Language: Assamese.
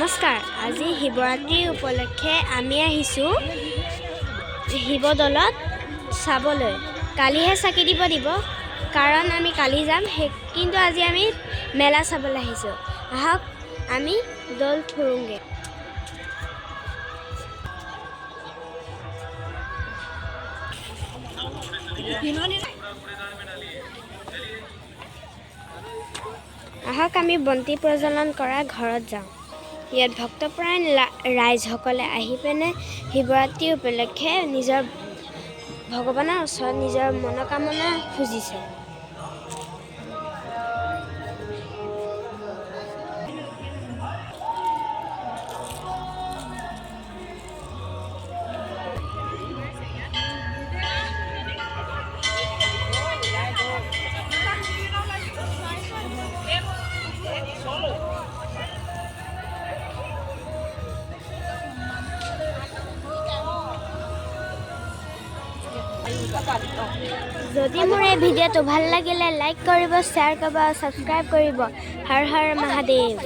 নমস্কাৰ। আজি শিৱৰাত্ৰি উপলক্ষে আমি আহিছোঁ শিৱদৌলত চাবলৈ। কালিহে চাকি দিব কাৰণ আমি কালি যাম, কিন্তু আজি আমি মেলা চাবলৈ আহিছোঁ। আহক আমি দৌল ফুৰোঁগে। আহক আমি বন্তি প্ৰজ্বলন কৰা ঘৰত যাওঁ। ইয়াত ভক্তপ্ৰাণ ৰাইজসকলে আহি পিনে শিৱৰাত্ৰি উপলক্ষে নিজৰ ভগৱানৰ ওচৰত নিজৰ মনোকামনা খুজিছে। যদি মোৰ এই ভিডিঅ'টো ভাল লাগিলে লাইক কৰিব, শ্বেয়াৰ কৰিব, ছাবস্ক্ৰাইব কৰিব। হৰ হৰ মহাদেৱ।